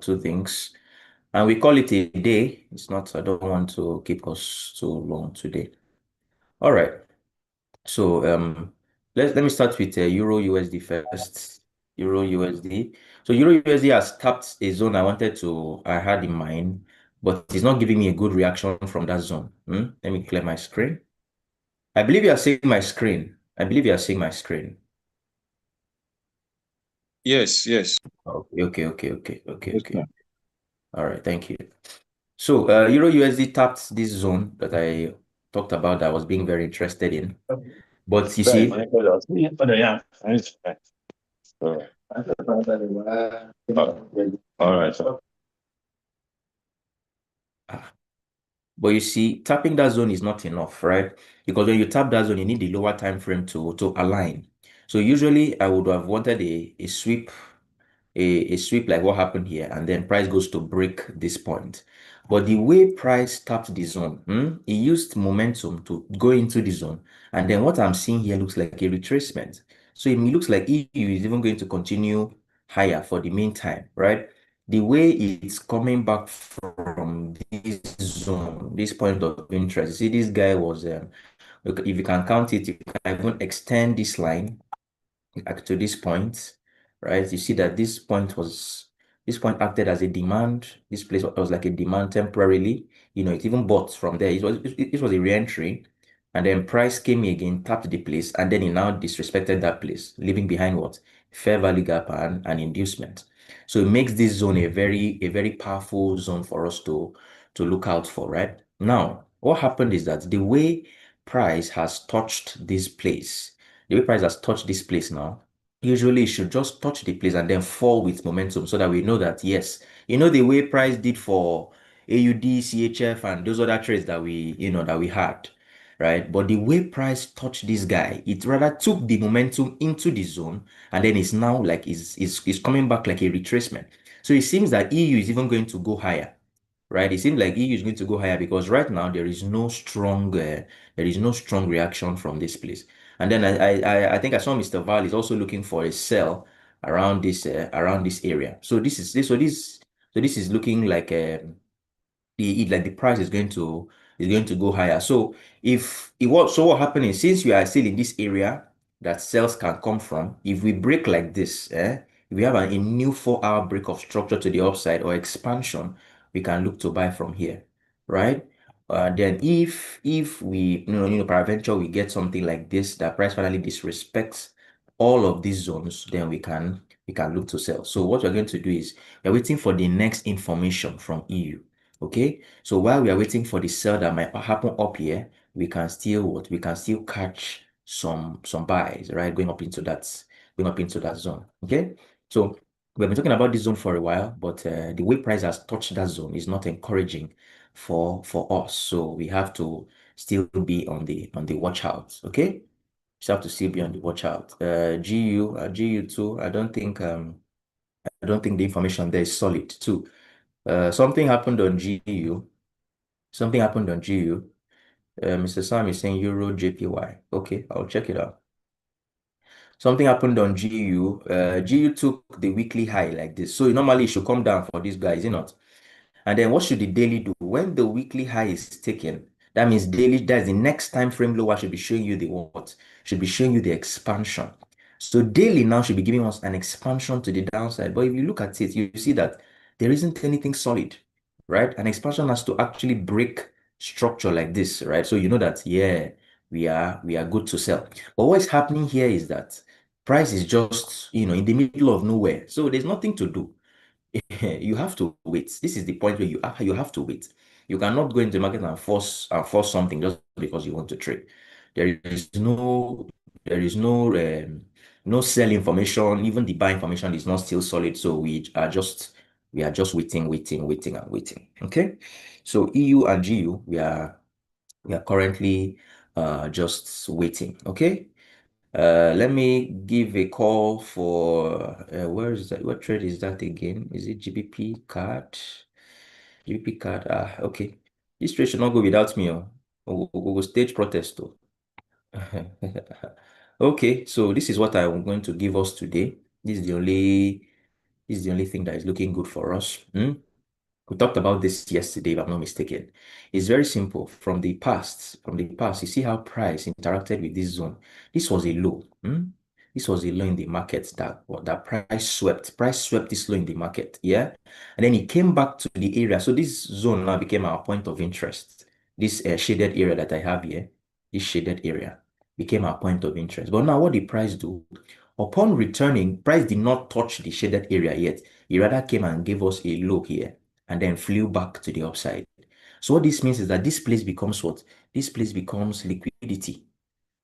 two things. And we call it a day. It's not, I don't want to keep us too long today. All right. So let me start with Euro USD first. Euro USD. So Euro USD has tapped a zone I had in mind, but it's not giving me a good reaction from that zone. Let me clear my screen. I believe you are seeing my screen. I believe you are seeing my screen. Yes, yes. Okay. Yes, sir. All right, thank you. So Euro USD tapped this zone that I talked about that I was being very interested in. But you Bẹ́ẹ̀ see, ni pẹ̀lú ọtí ọ̀dọ̀ yà. All right, sir. but you see, tapping that zone is not enough, right? Because when you tap that zone, you need the lower time frame to align. So usually I would have wanted a sweep, a sweep like what happened here, and then price goes to break this point. But the way price tapped the zone, it used momentum to go into the zone. And then what I'm seeing here looks like a retracement. So it looks like EU is even going to continue higher for the meantime, right? The way it's coming back from this zone, this point of interest, see, this guy was, if you can count it, you can even extend this line to this point, right? You see that this point acted as a demand. This place was like a demand temporarily. It even bought from there. It was a re-entry, and then price came again, tapped the place, and then it now disrespected that place, leaving behind what? Fair value gap and an inducement. So it makes this zone a very powerful zone for us to look out for, right? Now, what happened is that price has touched this place the way price has touched this place now, usually it should just touch the place and then fall with momentum so that we know that, yes, the way price did for AUD, CHF, and those other trades that we had, right? But the way price touched this guy, it rather took the momentum into the zone and then it's now like is coming back like a retracement. So it seems that EU is even going to go higher, right? It seems like EU is going to go higher because right now there is no strong reaction from this place. And then I think I saw Mr. Val is also looking for a sell around this area. So this is looking like the price is going to go higher. So what happening since we are still in this area that sales can come from, if we break like this, if we have a new 4-hour break of structure to the upside or expansion, we can look to buy from here, right? Then if we peradventure we get something like this that price finally disrespects all of these zones, then we can look to sell. So what we're going to do is we're waiting for the next information from EU. Okay, so while we are waiting for the sell that might happen up here, we can still catch some buys, right? Going up into that zone. Okay, so we've been talking about this zone for a while, but the way price has touched that zone is not encouraging for us. So we have to still be on the watch out. Okay, just have to still be on the watch out. GU too. I don't think the information there is solid too. Something happened on GU. Something happened on GU. Mr. Sam is saying Euro JPY. Okay, I'll check it out. Something happened on GU. GU took the weekly high like this. So normally it should come down for this guy, is it not? And then what should the daily do? When the weekly high is taken, that means that's the next time frame lower should be showing you the what? Should be showing you the expansion. So daily now should be giving us an expansion to the downside. But if you look at it, you see that there isn't anything solid, right? An expansion has to actually break structure like this, right? So you know that, yeah, we are good to sell. But what is happening here is that price is just, in the middle of nowhere. So there's nothing to do. You have to wait. This is the point where you have to wait. You cannot go into the market and force something just because you want to trade. There is no there is no sell information. Even the buy information is not still solid. So we are just waiting and waiting. Okay. So EU and GU we are currently just waiting. Okay. Let me give a call for where is that? What trade is that again? Is it GBP card? GBP card. Okay. This trade should not go without me. Oh. We will stage protest though. Okay, so this is what I'm going to give us today. This is the only This is the only thing that is looking good for us. We talked about this yesterday, if I'm not mistaken. It's very simple. From the past, you see how price interacted with this zone. This was a low. This was a low in the market that price swept this low in the market. Yeah. And then it came back to the area. So this zone now became our point of interest. This shaded area that I have here, this shaded area became our point of interest. But now what did price do? Upon returning, price did not touch the shaded area yet. It rather came and gave us a low here and then flew back to the upside. So what this means is that this place becomes what? This place becomes liquidity.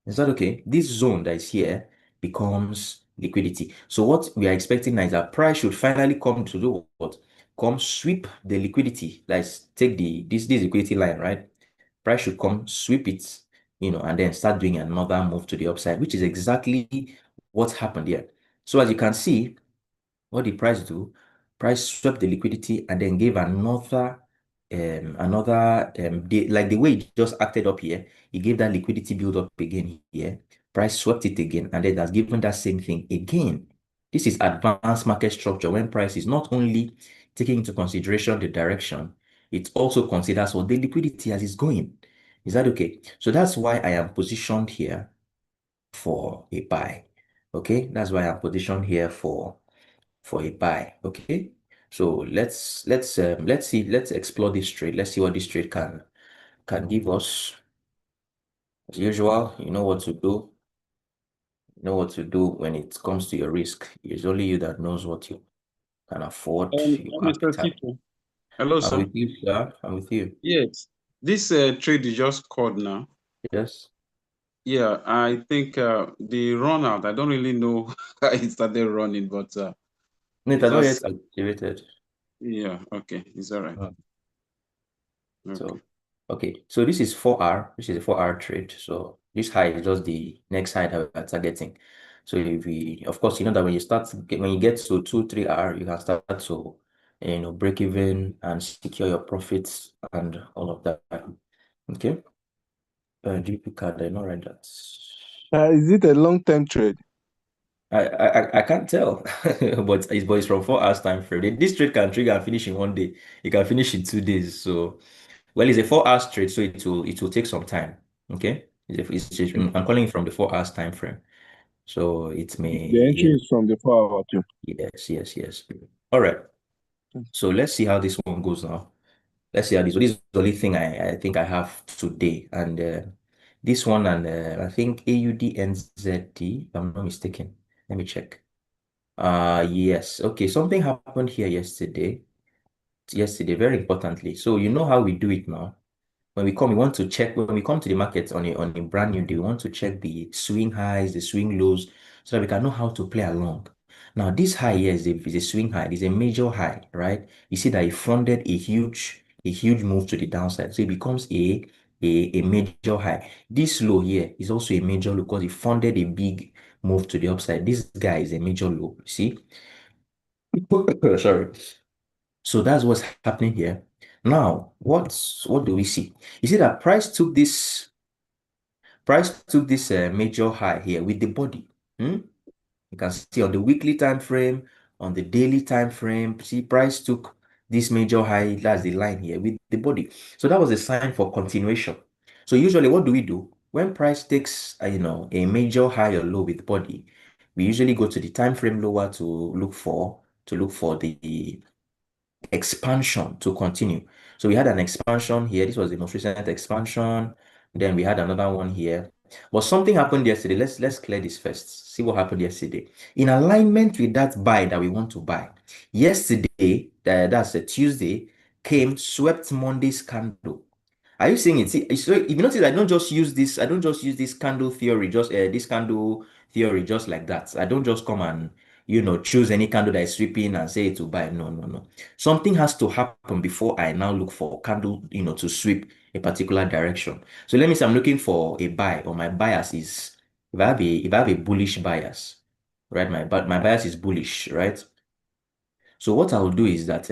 Is that okay? This zone that is here becomes liquidity. So what we are expecting now is that price should finally come to do what? Come sweep the liquidity. Let's take this liquidity line, right? Price should come sweep it, and then start doing another move to the upside, which is exactly what happened here. So as you can see, what did price do? Price swept the liquidity and then gave like the way it just acted up here, it gave that liquidity build up again here. Price swept it again and then it has given that same thing again. This is advanced market structure when price is not only taking into consideration the direction, it also considers what the liquidity as it's going. Is that okay? So that's why I am positioned here for a buy. Okay, that's why I'm positioned here for a buy. Okay, so let's explore this trade. Let's see what this trade can give us. As usual, you know what to do. You know what to do when it comes to your risk. It's only you that knows what you can afford, your Mr. appetite. Tito. Hello, I'm sir. with you, sir. I'm with you. Yes. This trade you just called now. Yes. Yeah, I think the run out, I don't really know how it started running, but No, it it's not yet has, activated. yeah, okay, it's all right. Mm. Okay. So, okay. So this is 4R. This is a 4R trade. So this high is just the next high that we're targeting. So if we, of course, you know that when you get to 2, 3R, you can start to, break even and secure your profits and all of that. Okay. GP card, I know, right? Is it a long-term trade? I can't tell, but it's from 4 hours time frame. This trade can trigger and finish in one day. It can finish in 2 days. So, well, it's a 4 hours trade, so it will take some time. Okay, I'm calling it from the 4 hours time frame. So it may, The entry is from the 4 hour too. yes, yes, yes. All right. So let's see how this one goes now. Let's see how this. So this is the only thing I think I have today, and this one, and I think AUDNZD, if I'm not mistaken. Let me check. Yes. Okay, something happened here yesterday. Yesterday, very importantly. So you know how we do it now. We want to check when we come to the market on a brand new day, we want to check the swing highs, the swing lows, so that we can know how to play along. Now, this high here is a swing high, it is a major high, right? You see that it funded a huge move to the downside. So it becomes a major high. This low here is also a major low because it funded a big move to the upside. This guy is a major low. You see? Sorry. So that's what's happening here. Now, what do we see? You see that price took this major high here with the body. You can see on the weekly time frame, on the daily time frame. See, price took this major high. That's the line here with the body. So that was a sign for continuation. So usually, what do we do when price takes a major high or low with body? We usually go to the time frame lower to look for the expansion to continue. So we had an expansion here. This was the most recent expansion. Then we had another one here. But something happened yesterday. Let's clear this first. See what happened yesterday. In alignment with that buy that we want to buy. Yesterday, that's a Tuesday, came swept Monday's candle. Are you seeing it? See, so if you notice, I don't just use this candle theory, just this candle theory just like that. I don't just come and choose any candle that is sweeping and say it to buy. No, no, no. Something has to happen before I now look for candle, to sweep a particular direction. So let me say I'm looking for a buy, or my bias is if I have a bullish bias, right? My bias is bullish, right? So what I will do is that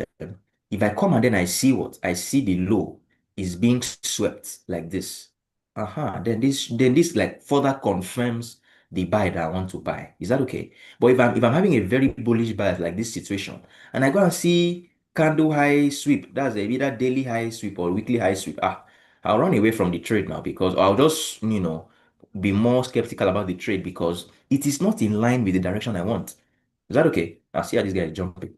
if I come and then I see the low is being swept like this. Then this like further confirms the buy that I want to buy. Is that okay? But if I'm having a very bullish bias like this situation, and I go and see candle high sweep, that's either daily high sweep or weekly high sweep. I'll run away from the trade now because I'll just, be more skeptical about the trade because it is not in line with the direction I want. Is that okay? I'll see how this guy is jumping.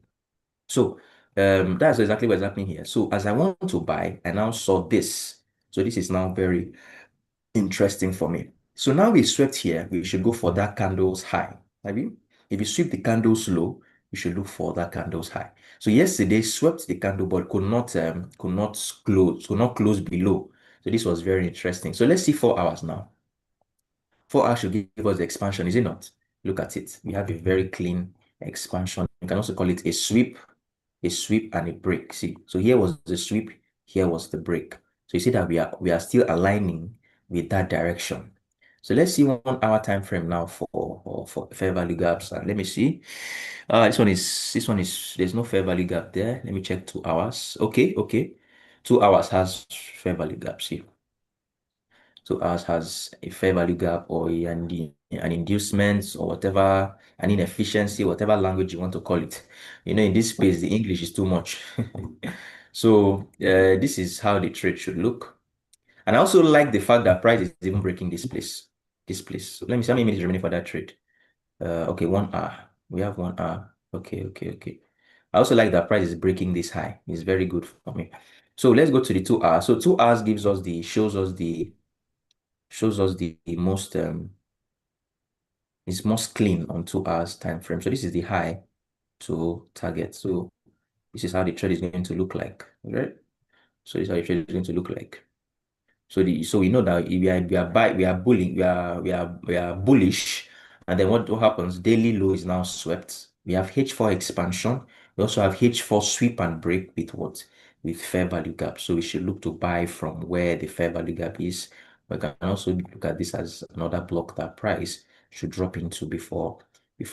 So that's exactly what's happening here. So as I want to buy, I now saw this. So this is now very interesting for me. So now we swept here, we should go for that candle's high. If you sweep the candles low, you should look for that candle's high. So yesterday swept the candle, but could not close below. So this was very interesting. So let's see 4 hours now. 4 hours should give us the expansion, is it not? Look at it. We have a very clean expansion. You can also call it a sweep and a break. See, so here was the sweep, here was the break. So you see that we are still aligning with that direction. So let's see 1 hour time frame now for fair value gaps. And let me see. This one is there's no fair value gap there. Let me check 2 hours. Okay. 2 hours has fair value gaps here. 2 hours has a fair value gap or an inducement or whatever, an inefficiency, whatever language you want to call it. In this space, the English is too much. So this is how the trade should look. And I also like the fact that price is even breaking this place. So let me see how many minutes remaining for that trade. Okay, 1 hour. We have 1 hour. Okay. I also like that price is breaking this high. It's very good for me. So let's go to the 2 hours. So 2 hours shows us the most is most clean on 2 hours time frame. So this is the high to target. So this is how the trade is going to look like. Right? So this is how the trade is going to look like. So we know that we are bullish, and then what happens? Daily low is now swept. We have H4 expansion. We also have H4 sweep and break with what? With fair value gap. So we should look to buy from where the fair value gap is. We can also look at this as another block that price should drop into before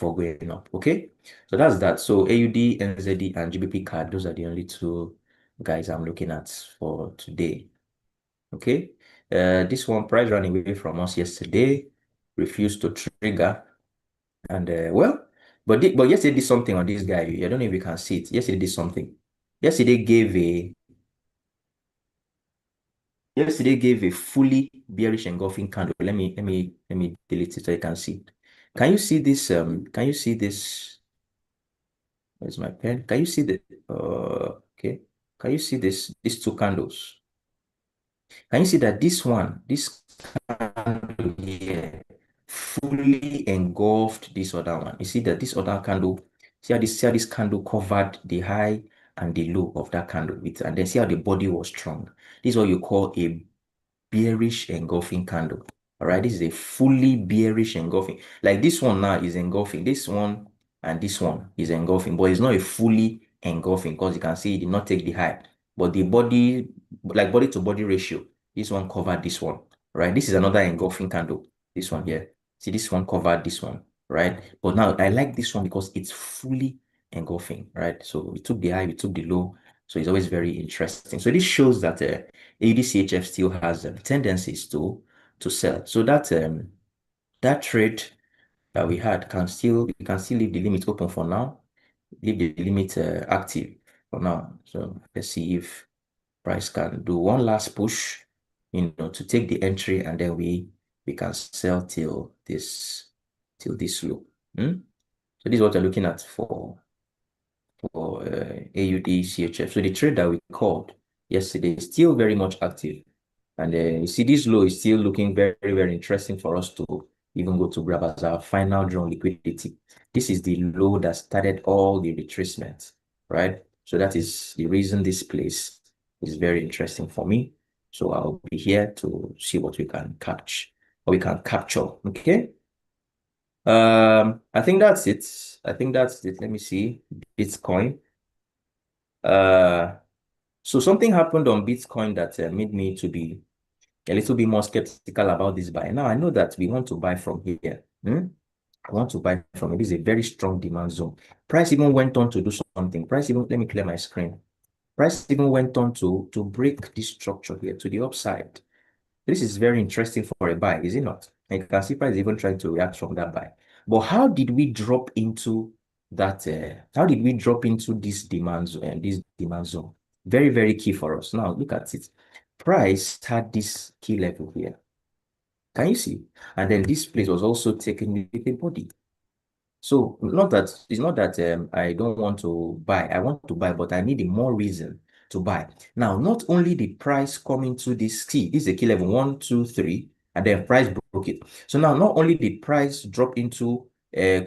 going up. Okay, so that's that. So AUD, NZD, and GBP card, those are the only two guys I'm looking at for today. Okay, this one price ran away from us yesterday, refused to trigger, and but yesterday did something on this guy. I don't know if you can see it. Yesterday did something. Yesterday gave a fully bearish engulfing candle. Let me delete it so you can see. Can you see this? Can you see this? Where's my pen? Can you see the? Okay. Can you see these two candles? Can you see that this candle here fully engulfed this other one? You see that this other candle, see how this candle covered the high and the low of that candle and then see how the body was strong. This is what you call a bearish engulfing candle. All right, this is a fully bearish engulfing. Like this one now is engulfing. This one and this one is engulfing, but it's not a fully engulfing because you can see it did not take the high. But the body, like body to body ratio, this one covered this one, right? This is another engulfing candle. This one here. See, this one covered this one, right? But now I like this one because it's fully engulfing, right? So we took the high, we took the low. So it's always very interesting. So this shows that AUD-CHF still has tendencies to sell. So that trade that we had can still leave the limit open for now, leave the limit active for now. So let's see if price can do one last push, to take the entry, and then we can sell till this low. So this is what we're looking at for AUD-CHF. So the trade that we called yesterday is still very much active. And you see this low is still looking very, very interesting for us to even go to grab as our final drawn liquidity. This is the low that started all the retracement, right? So that is the reason this place is very interesting for me. So I'll be here to see what we can catch, or we can capture, okay? I think that's it. Let me see. Bitcoin. So something happened on Bitcoin that made me to be a little bit more skeptical about this buy. Now I know that we want to buy from here. I want to buy from it. This is a very strong demand zone. Price even went on to do something. Let me clear my screen. Price even went on to break this structure here to the upside. This is very interesting for a buy, is it not? And you can see price even trying to react from that buy. But how did we drop into that? How did we drop into this demand zone? This demand zone? Very, very key for us. Now look at it. Price had this key level here. Can you see? And then this place was also taken with a body. So it's not that I don't want to buy. I want to buy, but I need a more reason to buy. Now, not only the price coming to this key, this is a key level 1, 2, 3, and then price broke it. So now not only the price drop into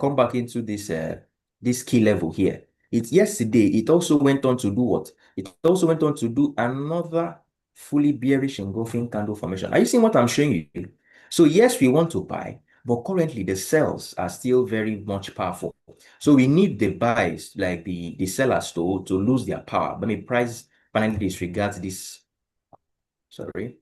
come back into this key level here. Yesterday it also went on to do what? It also went on to do another fully bearish engulfing candle formation. Are you seeing what I'm showing you? So yes, we want to buy, but currently the sells are still very much powerful. So we need the buys, like the sellers to lose their power. But the price finally disregards this. Sorry.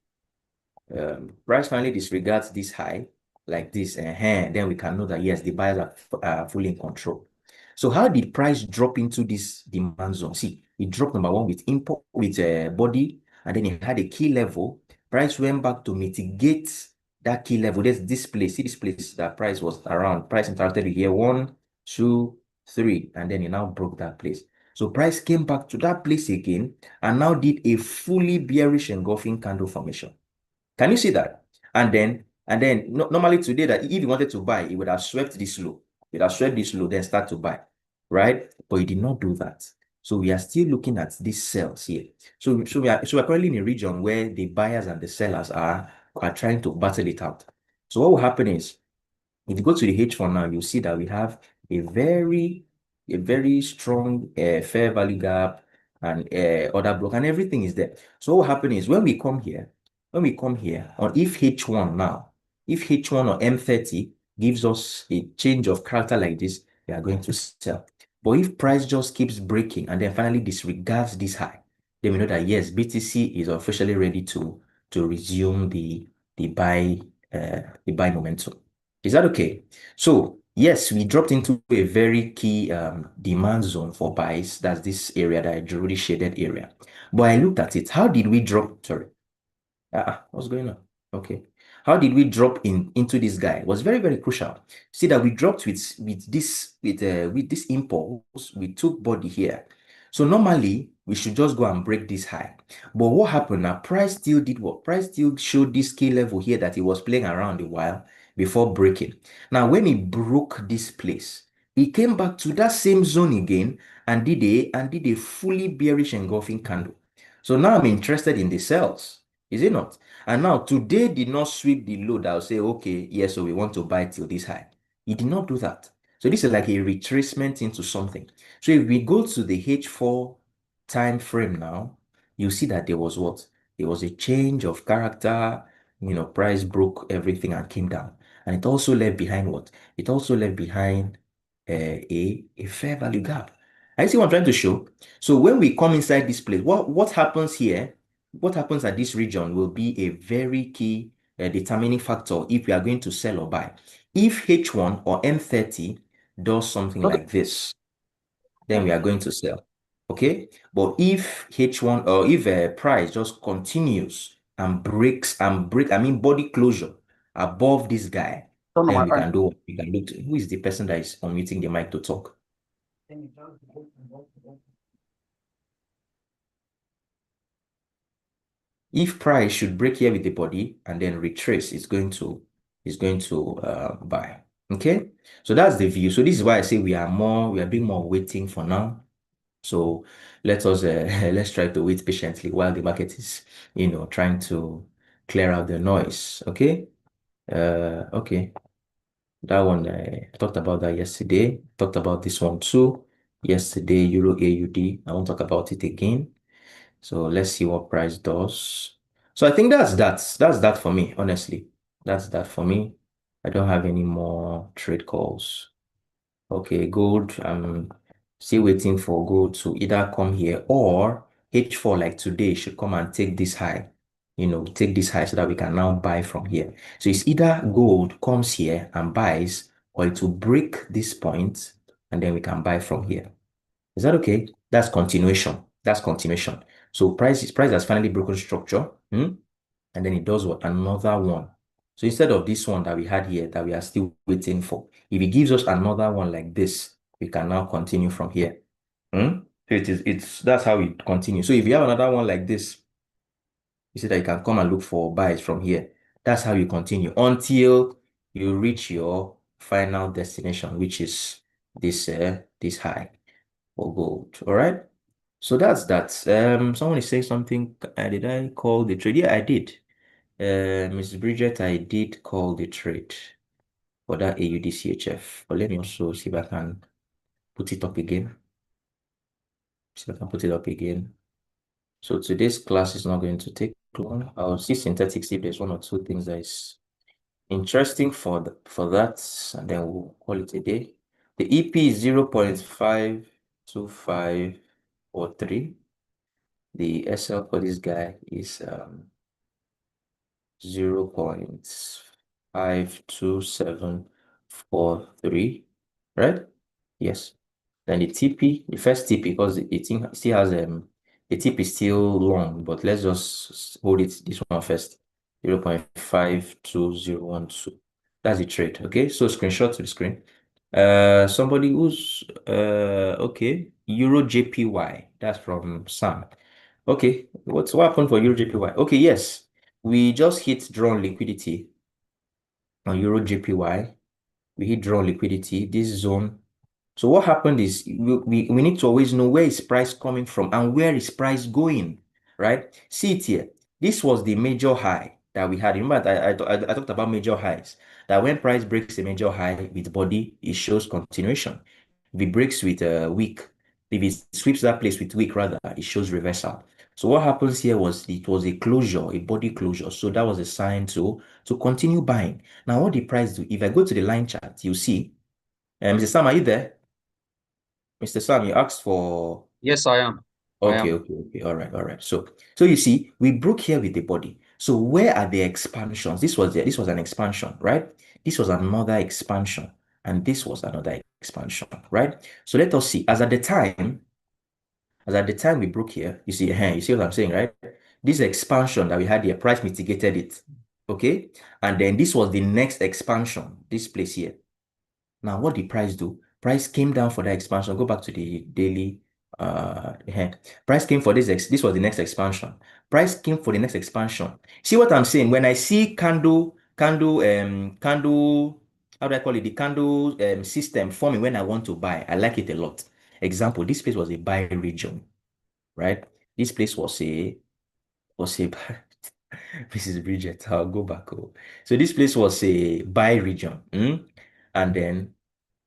Price finally disregards this high like this, and then we can know that yes, the buyers are fully in control. So how did price drop into this demand zone? See, it dropped number one with import with body, and then it had a key level. Price went back to mitigate that key level. There's this place. See this place that price was around. Price interacted here 1, 2, 3, and then it now broke that place. So price came back to that place again and now did a fully bearish engulfing candle formation. Can you see that? And then normally today that if you wanted to buy, it would have swept this low. It would have swept this low, then start to buy, right? But it did not do that. So we are still looking at these sells here. So we're currently in a region where the buyers and the sellers are trying to battle it out. So what will happen is, if you go to the H4 now, you'll see that we have a very strong fair value gap and order block, and everything is there. So what will happen is when we come here on if H1 now, if H1 or M30 gives us a change of character like this, we are going to sell. But if price just keeps breaking and then finally disregards this high, then we know that yes, BTC is officially ready to resume the buy momentum. Is that okay? So yes, we dropped into a very key demand zone for buys. That's this area that I drew, the shaded area. But I looked at it. How did we drop? Sorry. What's going on? Okay. How did we drop into this guy? It was very, very crucial. See that we dropped with this impulse. We took body here. So normally we should just go and break this high. But what happened now? Price still did what? Price still showed this key level here that it was playing around a while before breaking. Now, when it broke this place, it came back to that same zone again and did a fully bearish engulfing candle. So now I'm interested in the sells. Is it not? And now today did not sweep the low that will say, okay, yes, so we want to buy till this high. It did not do that. So this is like a retracement into something. So if we go to the H4 time frame now, you see that there was what? There was a change of character, price broke everything and came down. And it also left behind what? It also left behind a fair value gap. I see what I'm trying to show. So when we come inside this place, what happens here? What happens at this region will be a very key determining factor if we are going to sell or buy. If H1 or M30 does something like this, then we are going to sell. Okay? But if H1 or if price just continues and breaks body closure above this guy, then we can look to who is the person that is unmuting the mic to talk. If price should break here with the body and then retrace, it's going to buy. Okay, so that's the view. So this is why I say we are being more waiting for now. So let's try to wait patiently while the market is trying to clear out the noise. Okay. Okay, that one I talked about that yesterday. Talked about this one too yesterday. Euro AUD. I won't talk about it again. So let's see what price does. So I think that's that for me, honestly. That's that for me. I don't have any more trade calls. Okay, gold. I'm still waiting for gold to either come here or H4 like today should come and take this high. Take this high so that we can now buy from here. So it's either gold comes here and buys or it will break this point and then we can buy from here. Is that okay? That's continuation. That's continuation. So price has finally broken structure. And then it does what? Another one. So instead of this one that we had here that we are still waiting for, if it gives us another one like this, we can now continue from here. So that's how it continues. So if you have another one like this, you see that you can come and look for buys from here. That's how you continue until you reach your final destination, which is this high for gold. All right. So that's that. Someone is saying something. Did I call the trade? Yeah, I did. Mrs. Bridget, I did call the trade for that AUDCHF. But let me also see if I can put it up again. See if I can put it up again. So today's class is not going to take long. I'll see synthetics if there's one or two things that is interesting for that, and then we'll call it a day. The EP is 0.52543. The SL for this guy is 0.52743, right? Yes. Then the TP, the first TP, because it still has the TP is still long, but let's just hold it this one first. 0.52012. That's the trade. Okay, so screenshot to the screen. Somebody who's okay, Euro JPY. That's from Sam. Okay, what happened for Euro JPY? Okay, yes, we just hit drawn liquidity on Euro JPY. We hit drawn liquidity, this zone. So what happened is we need to always know where is price coming from and where is price going, right? See it here. This was the major high that we had. Remember, I talked about major highs. That when price breaks a major high with body, it shows continuation. If it breaks with a wick, if it sweeps that place with wick rather, it shows reversal. So what happens here was it was a closure, a body closure. So that was a sign to continue buying. Now, what did price do? If I go to the line chart, you see, Mr. Sam, are you there? Mr. Sam, you asked for. Yes, I am. Okay. All right. So you see, we broke here with the body. So where are the expansions? This was an expansion, right? This was another expansion, and this was another expansion, right? So let us see. As at the time we broke here, you see what I'm saying, right? This expansion that we had here, price mitigated it. Okay, and then this was the next expansion, this place here. Now, what did price do? Price came down for the expansion. Go back to the daily. Price came for this. This was the next expansion. Price came for the next expansion. See what I'm saying? When I see candle, how do I call it? The candle system forming when I want to buy. I like it a lot. Example: this place was a buy region, right? This place was a Mrs. Bridget, I'll go back. So this place was a buy region, and then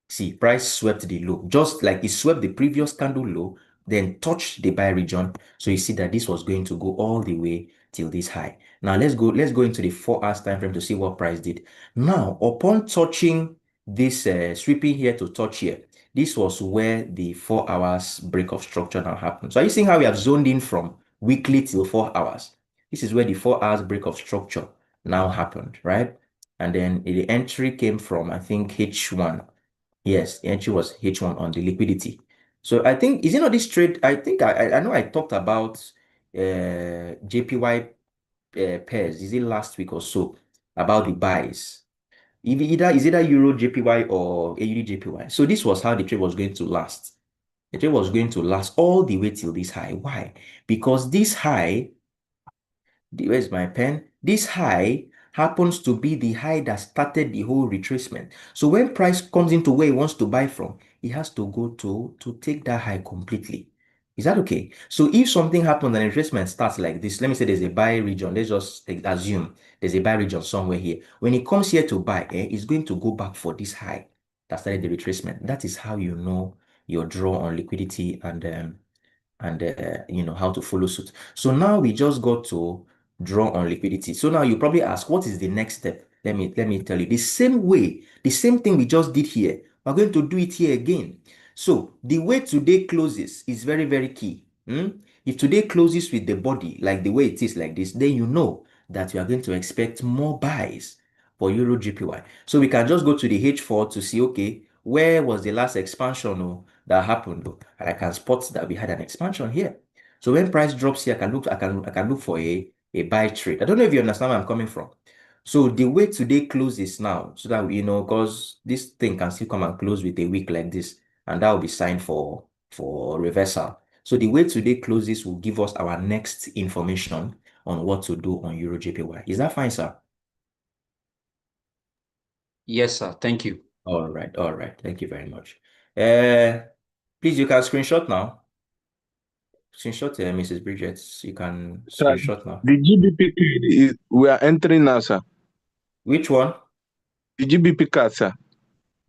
see, price swept the low, just like it swept the previous candle low, then touched the buy region. So you see that this was going to go all the way till this high. Now let's go into the 4 hours time frame to see what price did. Now, upon touching this sweeping here to touch here, this was where the 4 hours break of structure now happened. So are you seeing how we have zoned in from weekly till 4 hours? This is where the 4 hours break of structure now happened, right? And then the entry came from, I think, H1. Yes, the entry was H1 on the liquidity. So I think, is it not this trade? I think I know I talked about JPY pairs. Is it last week or so about the buys? Is either Euro JPY or AUD JPY. So this was how the trade was going to last. The trade was going to last all the way till this high. Why? Because this high, where's my pen? This high happens to be the high that started the whole retracement. So when price comes into where he wants to buy from, he has to go to take that high completely. Is that okay? So if something happens and retracement starts like this, let me say there's a buy region. Let's just assume there's a buy region somewhere here. When he comes here to buy, he's going to go back for this high that started the retracement. That is how you know your draw on liquidity and how to follow suit. So now we just got to draw on liquidity. So now you probably ask, what is the next step? Let me tell you. The same way, the same thing we just did here, we're going to do it here again. So the way today closes is very, very key. If today closes with the body like the way it is like this, then you know that you are going to expect more buys for Euro JPY. So we can just go to the H4 to see, okay, where was the last expansion that happened? And I can spot that we had an expansion here. So when price drops here, I can look for a buy trade. I don't know if you understand where I'm coming from. So the way today closes now, so that because this thing can still come and close with a week like this, and that will be signed for reversal. So the way today closes will give us our next information on what to do on Euro JPY. Is that fine, sir? Yes, sir. Thank you. All right, all right. Thank you very much. Please, you can screenshot now. Screenshot, Mrs. Bridget. You can Sir, screenshot now. the GBP card is we are entering now, sir. Which one? The GBP card, sir.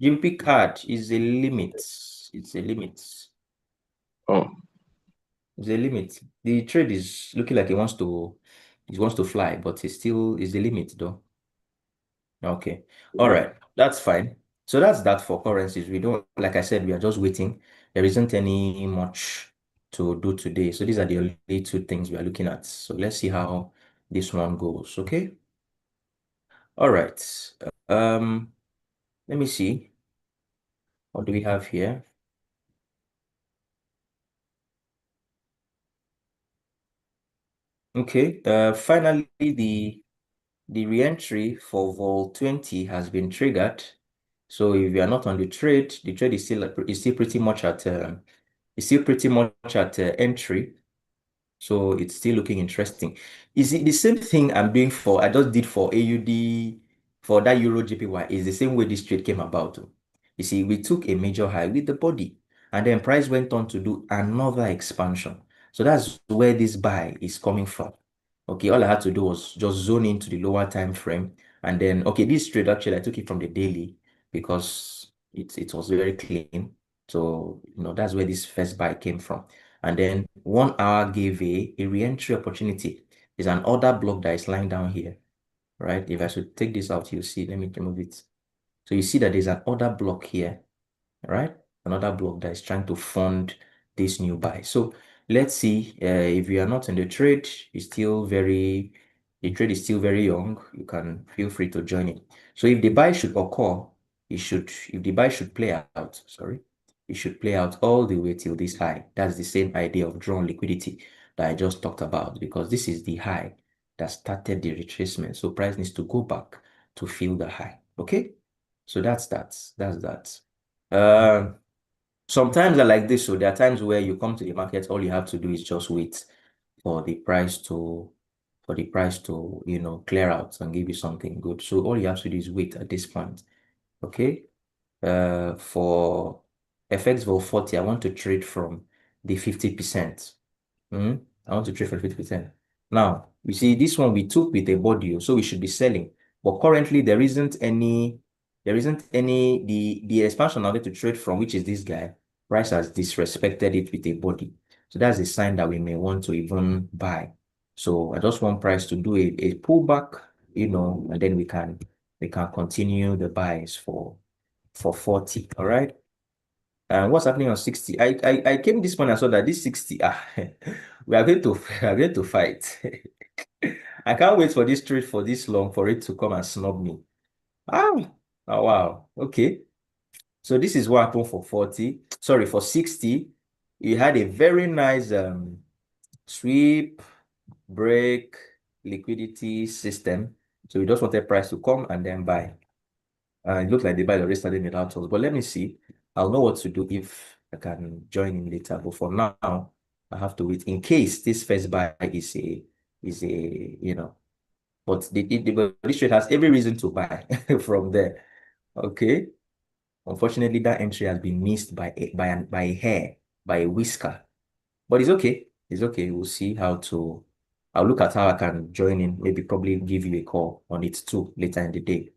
GBP card is a limit. It's a limit. Oh, It's a limit. The trade is looking like it wants to fly, but it's still is the limit though. Okay. All right. That's fine. So that's that for currencies. We don't, like I said, we are just waiting. There isn't any much to do today. So these are the only two things we are looking at. So let's see how this one goes. Okay. All right. Um, let me see. What do we have here? Okay. Finally, the reentry for vol 20 has been triggered. So if you are not on the trade is still pretty much at entry. So it's still looking interesting. Is it the same thing I just did for AUD for that Euro JPY? Is the same way this trade came about. You see, we took a major high with the body, and then price went on to do another expansion. So that's where this buy is coming from. Okay, all I had to do was just zone into the lower time frame, and then this trade actually I took it from the daily because it was very clean. So that's where this first buy came from. And then 1 hour gave a re-entry opportunity. There's an order block that is lying down here, right? If I should take this out, you see, let me remove it. So you see that there's an order block here, right? Another block that is trying to fund this new buy. So let's see if you are not in the trade, the trade is still very young. You can feel free to join it. So if the buy should occur, if the buy should play out, sorry, it should play out all the way till this high. That's the same idea of drawn liquidity that I just talked about, because this is the high that started the retracement. So price needs to go back to fill the high. Okay, so that's that. Sometimes I like this. So there are times where you come to the market, all you have to do is just wait for the price to clear out and give you something good. So all you have to do is wait at this point. Okay. For FX Vol 40, I want to trade from the 50%. I want to trade for 50%. Now, you see, this one we took with a body, so we should be selling. But currently, there isn't any, the expansion I need to trade from, which is this guy, price has disrespected it with a body. So that's a sign that we may want to even buy. So I just want price to do a pullback, and then we can continue the buys for 40. All right. And what's happening on 60? I came this morning and saw that this 60, we are going to fight. I can't wait for this trade for this long for it to come and snub me. Oh wow. Okay. So this is what happened for 40. Sorry, for 60. You had a very nice sweep, break, liquidity system. So we just wanted price to come and then buy. It looks like the buy already started without us, but let me see. I'll know what to do if I can join in later. But for now, I have to wait in case this first buy is but this trade has every reason to buy from there. Okay. Unfortunately, that entry has been missed by a hair, by a whisker. But it's okay. It's okay. We'll see how to. I'll look at how I can join in. Maybe probably give you a call on it too later in the day.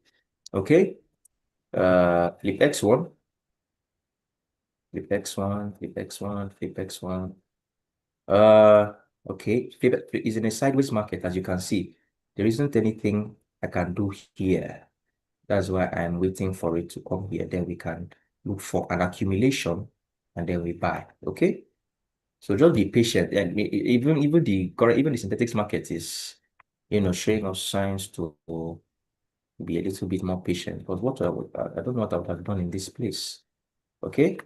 Okay. Flip X1. Flip X1, flip X1, flip X1. Okay, flip is in a sideways market, as you can see. There isn't anything I can do here. That's why I'm waiting for it to come here. Then we can look for an accumulation and then we buy. Okay. So just be patient. And even the synthetics market is, showing us signs to be a little bit more patient. Because I don't know what I would have done in this place. Okay.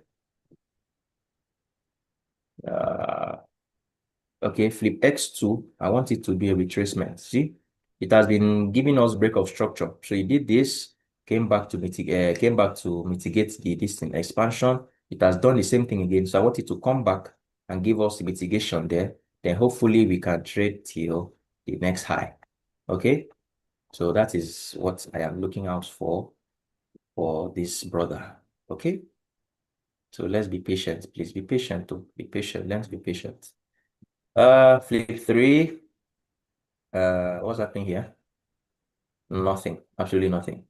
Okay, flip X2. I want it to be a retracement. See? it has been giving us break of structure. So it did this, came back to mitigate this thing, expansion. It has done the same thing again. So I want it to come back and give us the mitigation there. Then hopefully we can trade till the next high. Okay. So that is what I am looking out for this brother. Okay. So let's be patient. Please be patient too. Be patient. Let's be patient. Flip 3. What's happening here? Nothing. Absolutely nothing.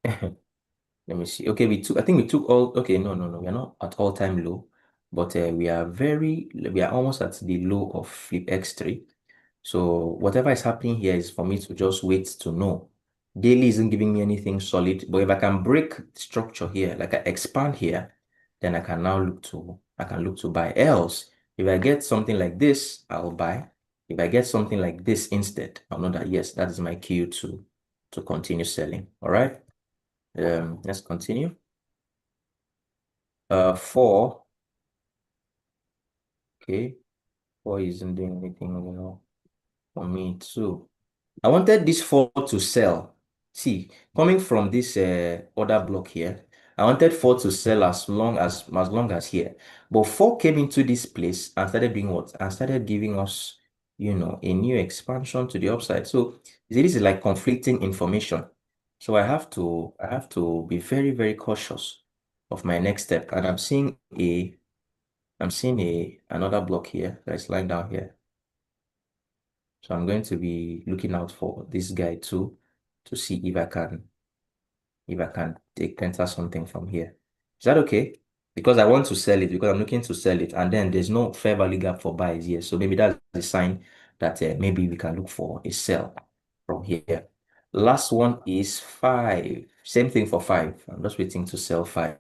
Let me see. Okay, I think we took all, okay, no, we are not at all-time low, but we are almost at the low of flip X3. So whatever is happening here is for me to just wait to know. Daily isn't giving me anything solid, but if I can break structure here, like I expand here, then I can look to buy. Else, if I get something like this, I'll buy. If I get something like this instead, I'll know that yes, that is my cue to continue selling. All right. Let's continue. 4. Okay. 4 isn't doing anything, for me too. I wanted this 4 to sell. See, coming from this order block here, I wanted 4 to sell as long as here. But 4 came into this place and started doing what? And started giving us, a new expansion to the upside. So this is like conflicting information. So I have to be very, very cautious of my next step. And I'm seeing another block here that's lying down here. So I'm going to be looking out for this guy too to see if I can enter something from here. Is that okay? Because I want to sell it, because I'm looking to sell it, and then there's no fair value gap for buys here. So maybe that's a sign that maybe we can look for a sell from here. Last one is 5. Same thing for 5. I'm just waiting to sell 5.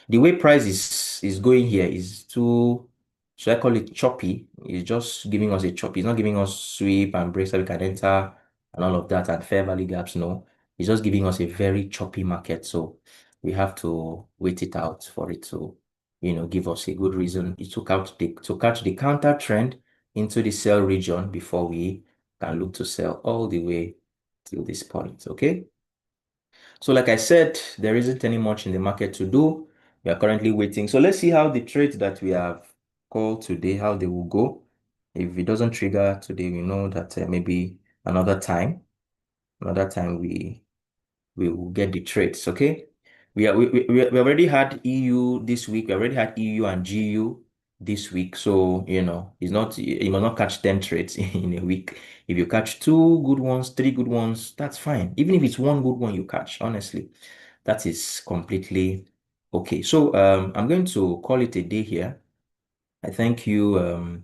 The way price is going here is too, should I call it choppy? It's just giving us a choppy. It's not giving us sweep and breaks that we can enter and all of that and fair value gaps. No, it's just giving us a very choppy market. So we have to wait it out for it to, give us a good reason. It took out to catch the counter trend into the sell region before we can look to sell all the way till this point. Okay. So like I said, there isn't any much in the market to do. We are currently waiting. So let's see how the trades that we have called today, how they will go. If it doesn't trigger today, we know that maybe another time we will get the trades. Okay. We already had EU this week. We already had EU and GU this week. So, it's not, you must not catch 10 trades in a week. If you catch 2 good ones, 3 good ones, that's fine. Even if it's 1 good one you catch, honestly, that is completely okay. So, I'm going to call it a day here. I thank you.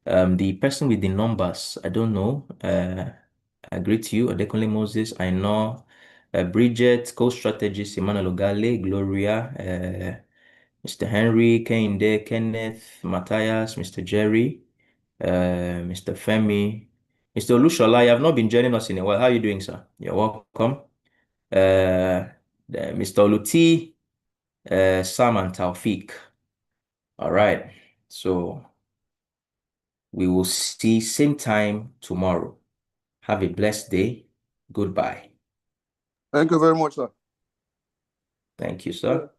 The person with the numbers, I don't know. I greet you, Adekunle Moses. I know Bridget, co-strategist, Emmanuel Ogale, Gloria, Mr. Henry, Kehinde, Kenneth, Matthias, Mr. Jerry, Mr. Femi, Mr. Olushola. You have not been joining us in a while. How are you doing, sir? You're welcome. Mr. Oluti, Sam and Taufik. All right. So we will see same time tomorrow. Have a blessed day. Goodbye. Thank you very much, sir. Thank you, sir.